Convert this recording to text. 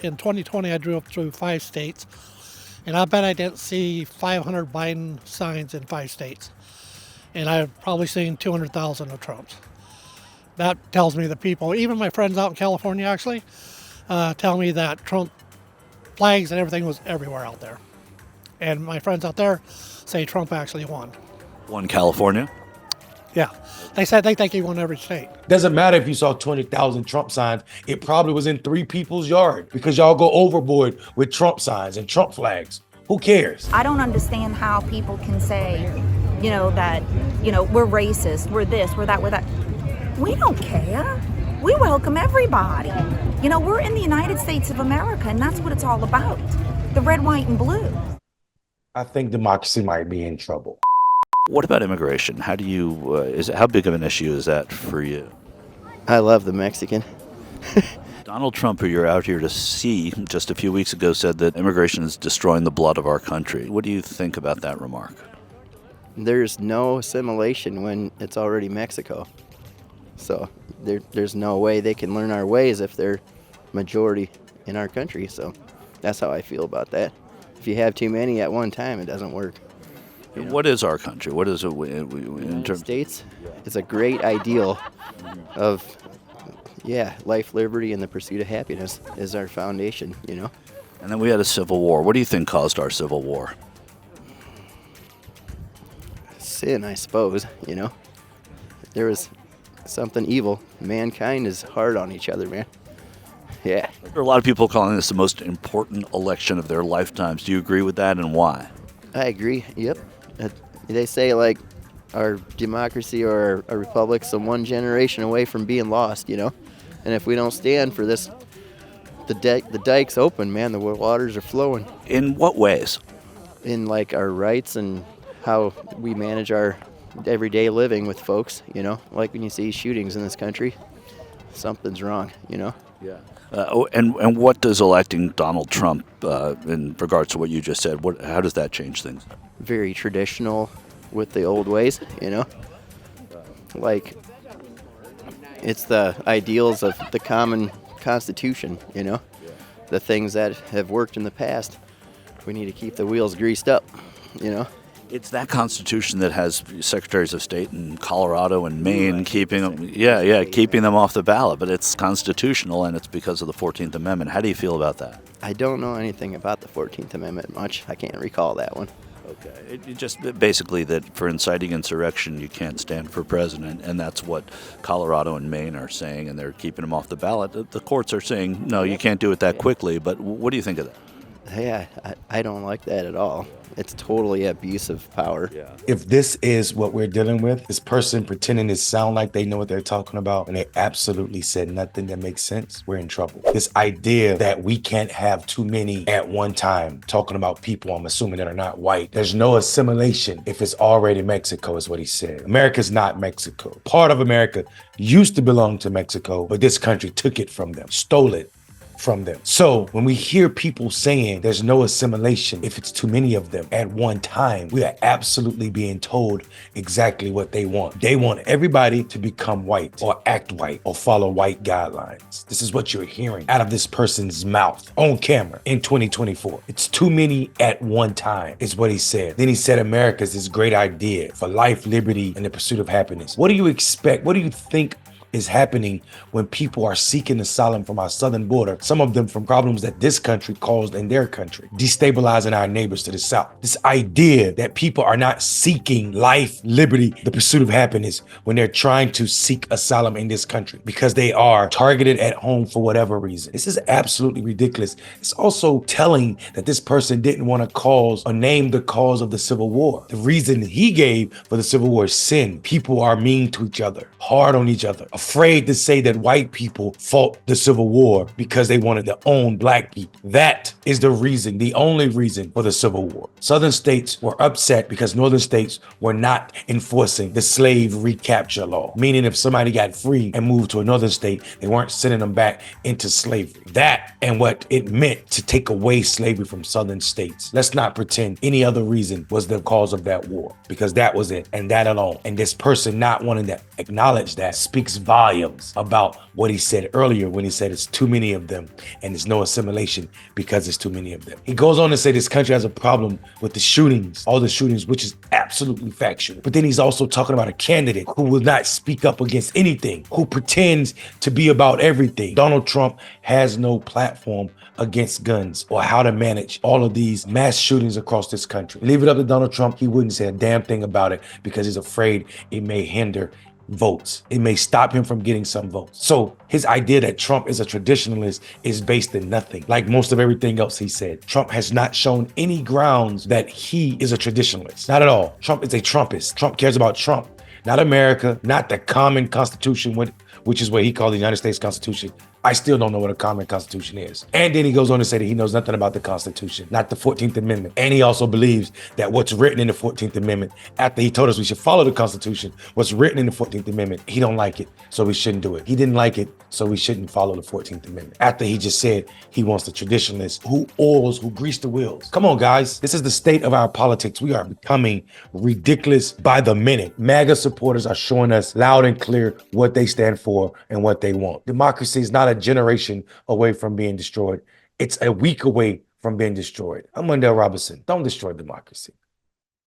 In 2020, I drove through 5 states, and I bet I didn't see 500 Biden signs in 5 states. And I've probably seen 200,000 of Trump's. That tells me that people, even my friends out in California actually, tell me that Trump flags and everything was everywhere out there. And my friends out there say Trump actually won. One California. Yeah, they said they think he won every state. Doesn't matter if you saw 20,000 Trump signs. It probably was in 3 people's yard because y'all go overboard with Trump signs and Trump flags. Who cares? I don't understand how people can say, that, we're racist, we're this, we're that, we're that. We don't care. We welcome everybody. We're in the United States of America, and that's what it's all about. The red, white, and blue. I think democracy might be in trouble. What about immigration? How do you? How big of an issue is that for you? I love the Mexican. Donald Trump, who you're out here to see, just a few weeks ago said that immigration is destroying the blood of our country. What do you think about that remark? There's no assimilation when it's already Mexico. So there's no way they can learn our ways if they're majority in our country. So that's how I feel about that. If you have too many at one time, it doesn't work. What is our country? What is it in United terms? States? It's a great ideal of, life, liberty, and the pursuit of happiness is our foundation, And then we had a civil war. What do you think caused our civil war? Sin, I suppose, There was something evil. Mankind is hard on each other, man. Yeah. There are a lot of people calling this the most important election of their lifetimes. Do you agree with that, and why? I agree. Yep. They say our democracy or our republic's one generation away from being lost, And if we don't stand for this, the dike's open, man. The waters are flowing. In what ways? In our rights and how we manage our everyday living with folks, Like when you see shootings in this country, something's wrong, Yeah. And what does electing Donald Trump, in regards to what you just said, how does that change things? Very traditional with the old ways, Like it's the ideals of the common Constitution, The things that have worked in the past. We need to keep the wheels greased up, It's that Constitution that has secretaries of state in Colorado and Maine keeping them off the ballot. But it's constitutional, and it's because of the 14th Amendment. How do you feel about that? I don't know anything about the 14th Amendment much. I can't recall that one. Okay. It just basically that for inciting insurrection, you can't stand for president, and that's what Colorado and Maine are saying, and they're keeping him off the ballot. The courts are saying, no, you can't do it that quickly. But what do you think of that? Yeah, I don't like that at all. It's totally abuse of power. Yeah. If this is what we're dealing with, this person pretending to sound like they know what they're talking about and they absolutely said nothing that makes sense, we're in trouble. This idea that we can't have too many at one time, talking about people, I'm assuming, that are not white. There's no assimilation if it's already Mexico, is what he said. America's not Mexico. Part of America used to belong to Mexico, but this country took it from them, stole it from them. So when we hear people saying there's no assimilation if it's too many of them at one time, we are absolutely being told exactly what they want. They want everybody to become white or act white or follow white guidelines. This is what you're hearing out of this person's mouth on camera in 2024. It's too many at one time is what he said. Then he said America's this great idea for life, liberty, and the pursuit of happiness. What do you expect? What do you think is happening when people are seeking asylum from our southern border, some of them from problems that this country caused in their country, destabilizing our neighbors to the south? This idea that people are not seeking life, liberty, the pursuit of happiness when they're trying to seek asylum in this country because they are targeted at home for whatever reason. This is absolutely ridiculous. It's also telling that this person didn't want to cause or name the cause of the Civil War. The reason he gave for the Civil War is sin. People are mean to each other, hard on each other, afraid to say that white people fought the Civil War because they wanted to own black people. That is the reason, the only reason for the Civil War. Southern states were upset because northern states were not enforcing the slave recapture law, meaning if somebody got free and moved to a northern state, they weren't sending them back into slavery. That and what it meant to take away slavery from southern states. Let's not pretend any other reason was the cause of that war, because that was it and that alone. And this person not wanting to acknowledge that speaks volumes about what he said earlier when he said it's too many of them and there's no assimilation because there's too many of them. He goes on to say this country has a problem with the shootings, all the shootings, which is absolutely factual. But then he's also talking about a candidate who will not speak up against anything, who pretends to be about everything. Donald Trump has no platform against guns or how to manage all of these mass shootings across this country. Leave it up to Donald Trump. He wouldn't say a damn thing about it because he's afraid it may hinder votes. It may stop him from getting some votes. So his idea that Trump is a traditionalist is based in nothing. Like most of everything else he said, Trump has not shown any grounds that he is a traditionalist. Not at all. Trump is a Trumpist. Trump cares about Trump, not America, not the common constitution, which is what he called the United States Constitution. I still don't know what a common constitution is. And then he goes on to say that he knows nothing about the Constitution, not the 14th Amendment. And he also believes that what's written in the 14th Amendment, after he told us we should follow the Constitution, what's written in the 14th Amendment, he don't like it, so we shouldn't do it. He didn't like it, so we shouldn't follow the 14th Amendment. After he just said he wants the traditionalists who grease the wheels. Come on, guys. This is the state of our politics. We are becoming ridiculous by the minute. MAGA supporters are showing us loud and clear what they stand for and what they want. Democracy is not a generation away from being destroyed. It's a week away from being destroyed. I'm Mondale Robinson. Don't destroy democracy.